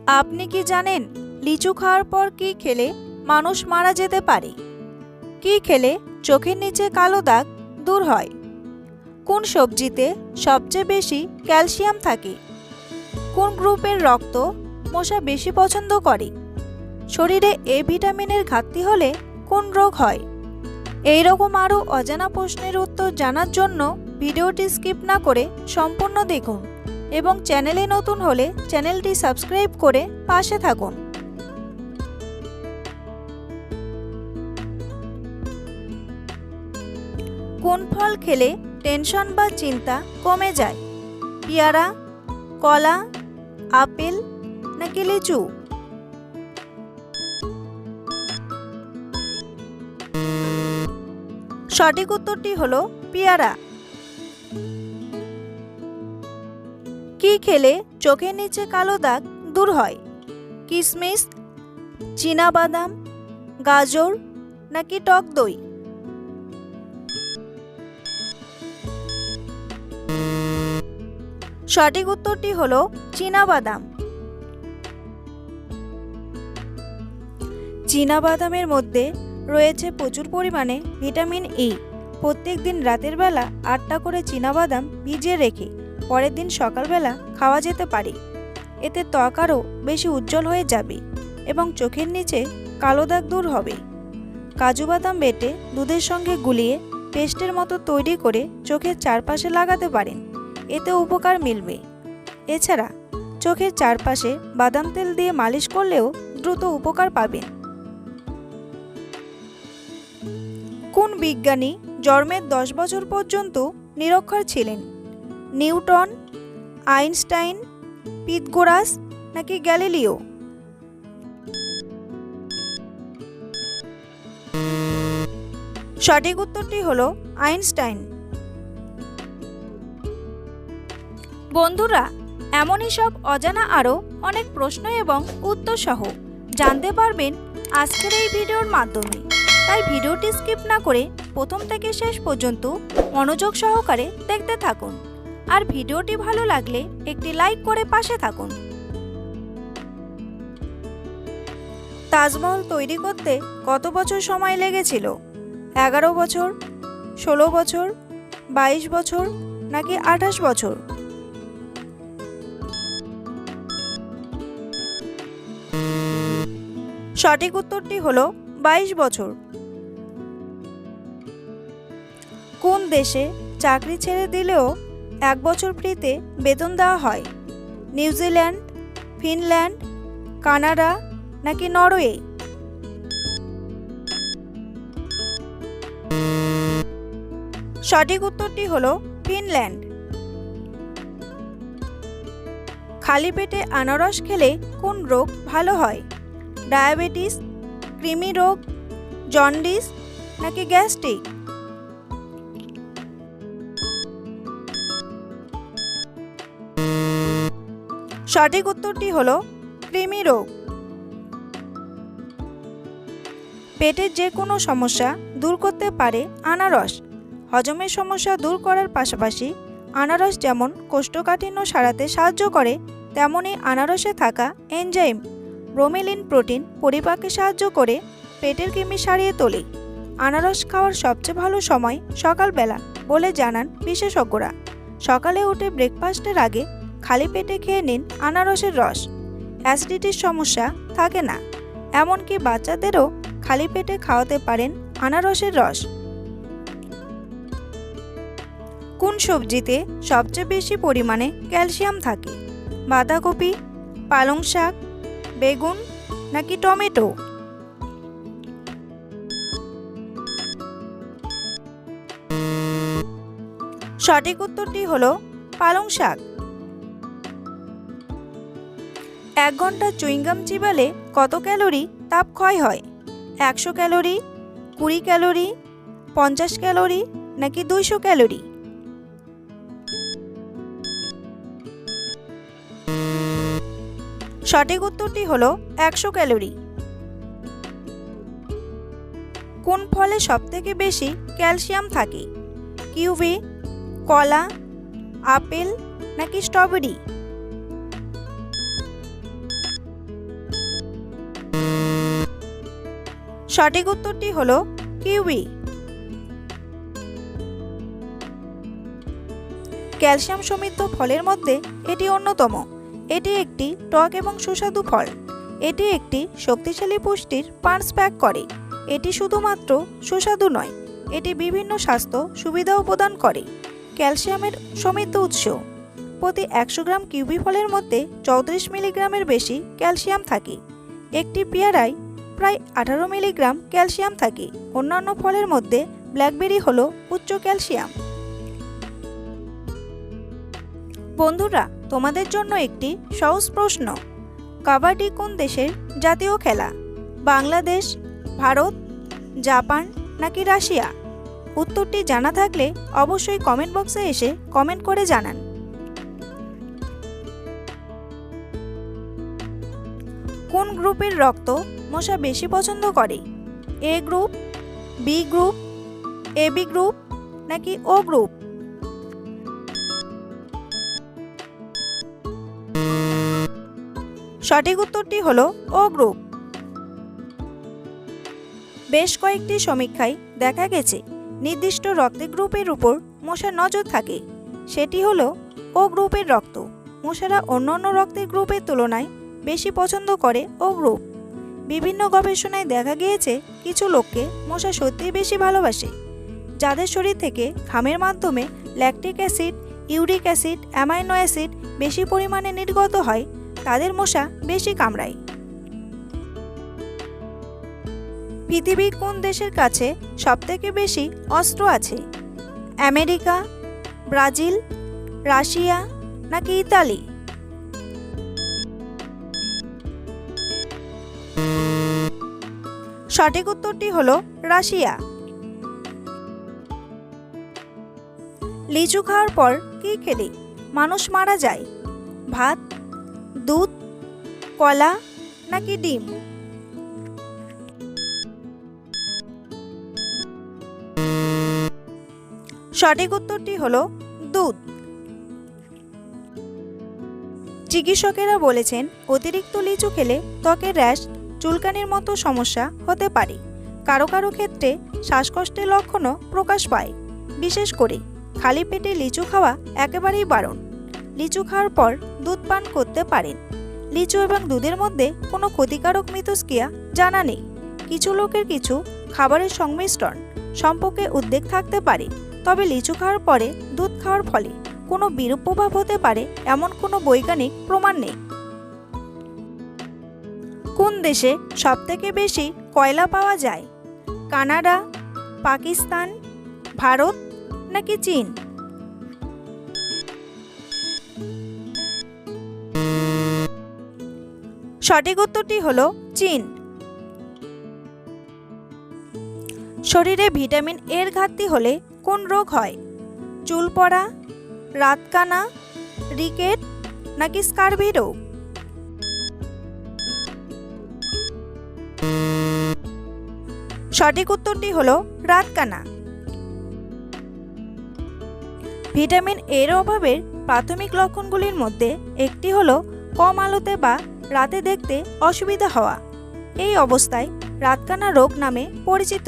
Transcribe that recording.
আপনি কি জানেন লিচু খাওয়ার পর কি খেলে মানুষ মারা যেতে পারে? কি খেলে চোখের নিচে কালো দাগ দূর হয়? কোন সবজিতে সবচেয়ে বেশি ক্যালসিয়াম থাকে? কোন গ্রুপের রক্ত মশা বেশি পছন্দ করে? শরীরে এ ভিটামিনের ঘাটতি হলে কোন রোগ হয়? এই রকম আরও অজানা প্রশ্নের উত্তর জানার জন্য ভিডিওটি স্কিপ না করে সম্পূর্ণ দেখুন এবং চ্যানেলে নতুন হলে চ্যানেলটি সাবস্ক্রাইব করে পাশে থাকুন। কোন ফল খেলে টেনশন বা চিন্তা কমে যায়? পেয়ারা, কলা, আপেল নাকি লিচু? সঠিক উত্তরটি হলো পেয়ারা। কি খেলে চোখের নিচে কালো দাগ দূর হয়? কিশমিশ, চীনাবাদাম, গাজর নাকি টক দই? সঠিক উত্তরটি হলো চীনাবাদাম। চীনাবাদামের মধ্যে রয়েছে প্রচুর পরিমাণে ভিটামিন ই। প্রত্যেক দিন রাতের বেলা 8টা করে চীনাবাদাম ভিজিয়ে রেখে পরের দিন সকালবেলা খাওয়া যেতে পারে। এতে ত্বক আরও বেশি উজ্জ্বল হয়ে যাবে এবং চোখের নিচে কালো দাগ দূর হবে। কাজু বাদাম বেটে দুধের সঙ্গে গুলিয়ে পেস্টের মতো তৈরি করে চোখের চারপাশে লাগাতে পারেন, এতে উপকার মিলবে। এছাড়া চোখের চারপাশে বাদাম তেল দিয়ে মালিশ করলেও দ্রুত উপকার পাবেন। কোন বিজ্ঞানী জন্মের 10 বছর পর্যন্ত নিরক্ষর ছিলেন? নিউটন, আইনস্টাইন, পিথাগোরাস নাকি গ্যালিলিও? সঠিক উত্তরটি হলো আইনস্টাইন। বন্ধুরা, এমনই সব অজানা আরও অনেক প্রশ্ন এবং উত্তর সহ জানতে পারবেন আজকের এই ভিডিওর মাধ্যমে। তাই ভিডিওটি স্কিপ না করে প্রথম থেকে শেষ পর্যন্ত মনোযোগ সহকারে দেখতে থাকুন। আর ভিডিওটি ভালো লাগলে একটি লাইক করে পাশে থাকুন। তাজমহল তৈরি করতে কত বছর সময় লেগেছিল? 11 বছর, 16 বছর, 22 বছর নাকি 28 বছর? সঠিক উত্তরটি হলো 22 বছর। কোন দেশে চাকরি ছেড়ে দিলেও 1 বছর ফ্রিতে বেতন দেওয়া হয়? নিউজিল্যান্ড, ফিনল্যান্ড, কানাডা নাকি নরওয়ে? সঠিক উত্তরটি হলো ফিনল্যান্ড। খালি পেটে আনারস খেলে কোন রোগ ভালো হয়? ডায়াবেটিস, কৃমি রোগ, জন্ডিস নাকি গ্যাস্ট্রিক? সঠিক উত্তরটি হলো কৃমি রোগ। পেটের যে কোনো সমস্যা দূর করতে পারে আনারস। হজমের সমস্যা দূর করার পাশাপাশি আনারস যেমন কোষ্ঠকাঠিন্য সারাতে সাহায্য করে, তেমনি আনারসে থাকা এনজাইম ব্রোমেলিন প্রোটিন পরিপাকে সাহায্য করে পেটের কৃমি সারিয়ে তোলে। আনারস খাওয়ার সবচেয়ে ভালো সময় সকালবেলা বলে জানান বিশেষজ্ঞরা। সকালে উঠে ব্রেকফাস্টের আগে খালি পেটে খেয়ে নিন আনারসের রস। অ্যাসিডিটির সমস্যা থাকে না, এমনকি বাচ্চাদেরও খালি পেটে খাওয়াতে পারেন আনারসের রস। কোন সবজিতে সবচেয়ে বেশি পরিমাণে ক্যালসিয়াম থাকে? বাঁধাকপি, পালং শাক, বেগুন নাকি টমেটো? সঠিক উত্তরটি হলো পালং শাক। 1 ঘন্টা চুইংগাম চিবালে কত ক্যালোরি তাপ ক্ষয় হয়? 100 ক্যালোরি, 20 ক্যালোরি, 50 ক্যালোরি নাকি 200 ক্যালোরি? সঠিক উত্তরটি হলো 100 ক্যালোরি। কোন ফলে সবথেকে বেশি ক্যালসিয়াম থাকে? কিউই, কলা, আপেল নাকি স্ট্রবেরি? সঠিক উত্তরটি হলো কিউই। ক্যালসিয়াম সমৃদ্ধ ফলের মধ্যে এটি অন্যতম। এটি একটি টক এবং সুস্বাদু ফল। এটি একটি শক্তিশালী পুষ্টির পাঞ্চ প্যাক করে। এটি শুধুমাত্র সুস্বাদু নয়, এটি বিভিন্ন স্বাস্থ্য সুবিধাও প্রদান করে। ক্যালসিয়ামের সমৃদ্ধ উৎস। প্রতি 100 গ্রাম কিউই ফলের মধ্যে 34 মিলিগ্রামের বেশি ক্যালসিয়াম থাকে। একটি পেয়ারায় প্রায় 18 মিলিগ্রাম ক্যালসিয়াম থাকে। অন্যান্য ফলের মধ্যে ব্ল্যাকবেরি হলো উচ্চ ক্যালসিয়াম। বন্ধুরা, তোমাদের জন্য একটি সহজ প্রশ্ন। কাবাডি কোন দেশের জাতীয় খেলা? বাংলাদেশ, ভারত, জাপান নাকি রাশিয়া? উত্তরটি জানা থাকলে অবশ্যই কমেন্ট বক্সে এসে কমেন্ট করে জানান। কোন গ্রুপের রক্ত মশা বেশি পছন্দ করে? A group, B group, AB group নাকি ও গ্রুপ? সঠিক উত্তরটি হলো ও গ্রুপ। বেশ কয়েকটি সমীক্ষায় দেখা গেছে নির্দিষ্ট রক্তের গ্রুপের উপর মশার নজর থাকে। সেটি হলো ও গ্রুপের রক্ত। মশারা অন্যান্য রক্তের গ্রুপের তুলনায় বেশি পছন্দ করে ও গ্রুপ। বিভিন্ন গবেষণায় দেখা গিয়েছে কিছু লোককে মশা সত্যিই বেশি ভালোবাসে। যাদের শরীর থেকে ঘামের মাধ্যমে lactic acid, uric acid, amino acid বেশি পরিমাণে নির্গত হয়, তাদের মশা বেশি কামড়ায়। পৃথিবীর কোন দেশের কাছে সবথেকে বেশি অস্ত্র আছে? আমেরিকা, ব্রাজিল, রাশিয়া নাকি ইতালি? সঠিক উত্তরটি হলো রাশিয়া। লিচু খাওয়ার পর কি খেলে মানুষ মারা যায়? ভাত, দুধ, কলা নাকি ডিম? সঠিক উত্তরটি হলো দুধ। চিকিৎসকেরা বলেছেন অতিরিক্ত লিচু খেলে ত্বকের র্যাশ, চুলকানির মতো সমস্যা হতে পারে। কারো কারো ক্ষেত্রে শ্বাসকষ্টের লক্ষণও প্রকাশ পায়। বিশেষ করে খালি পেটে লিচু খাওয়া একেবারেই বারণ। লিচু খাওয়ার পর দুধ পান করতে পারেন। লিচু এবং দুধের মধ্যে কোনো ক্ষতিকারক মিথস্ক্রিয়া জানা নেই। কিছু লোকের কিছু খাবারের সংমিশ্রণ সম্পর্কে উদ্বেগ থাকতে পারে, তবে লিচু খাওয়ার পরে দুধ খাওয়ার ফলে কোনো বিরূপ প্রভাব হতে পারে এমন কোনো বৈজ্ঞানিক প্রমাণ নেই। কোন দেশে সবথেকে বেশি কয়লা পাওয়া যায়? কানাডা, পাকিস্তান, ভারত নাকি চীন? সঠিক উত্তরটি হলো চীন। শরীরে ভিটামিন এর ঘাটতি হলে কোন রোগ হয়? চুল পড়া, রাতকানা, রিকেট নাকি স্কারভি রোগ? সঠিক উত্তরটি হলো রাতকানা। ভিটামিন এর অভাবের প্রাথমিক লক্ষণগুলির মধ্যে একটি হলো কম আলোতে বা রাতে দেখতে অসুবিধা হওয়া। এই অবস্থায় রাতকানা রোগ নামে পরিচিত।